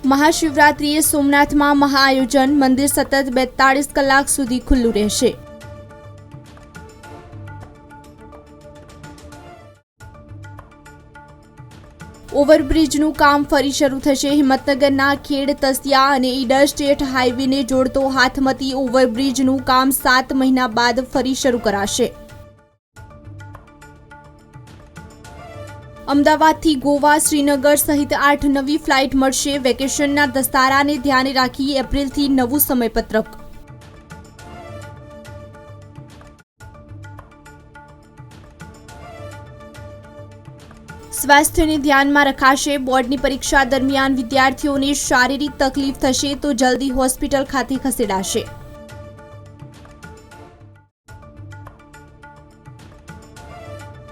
મહાશિવરાત્રિએ સોમનાથમાં મહાઆયોજન, મંદિર સતત 42 કલાક સુધી ખુલ્લું રહેશે। ઓવરબ્રિજનું કામ ફરી શરૂ થશે। હિંમતનગરના ખેડ તસિયા અને ઈડર સ્ટેટ હાઈવેને જોડતો હાથમતી ઓવરબ્રિજનું કામ 7 મહિના બાદ ફરી શરૂ કરાશે। અમદાવાદથી ગોવા, શ્રીનગર સહિત 8 નવી ફ્લાઇટ મળશે। વેકેશનના દસ્તારાને ધ્યાને રાખી એપ્રિલથી નવું સમયપત્રક। સ્વાસ્થ્યને ધ્યાનમાં રખાશે। બોર્ડની પરીક્ષા દરમિયાન વિદ્યાર્થીઓને શારીરિક તકલીફ થશે તો જલ્દી હોસ્પિટલ ખાતે ખસેડાશે।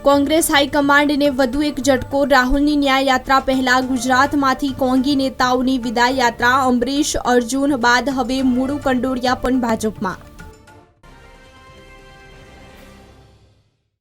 કોંગ્રેસ હાઈકમાન્ડને વધુ એક ઝટકો। રાહુલની ન્યાય યાત્રા પહેલા ગુજરાતમાંથી કોંગી નેતાઓની વિદાય યાત્રા। અંબરીશ, અર્જુન બાદ હવે મૂળુ કંડોળિયા પણ ભાજપમાં।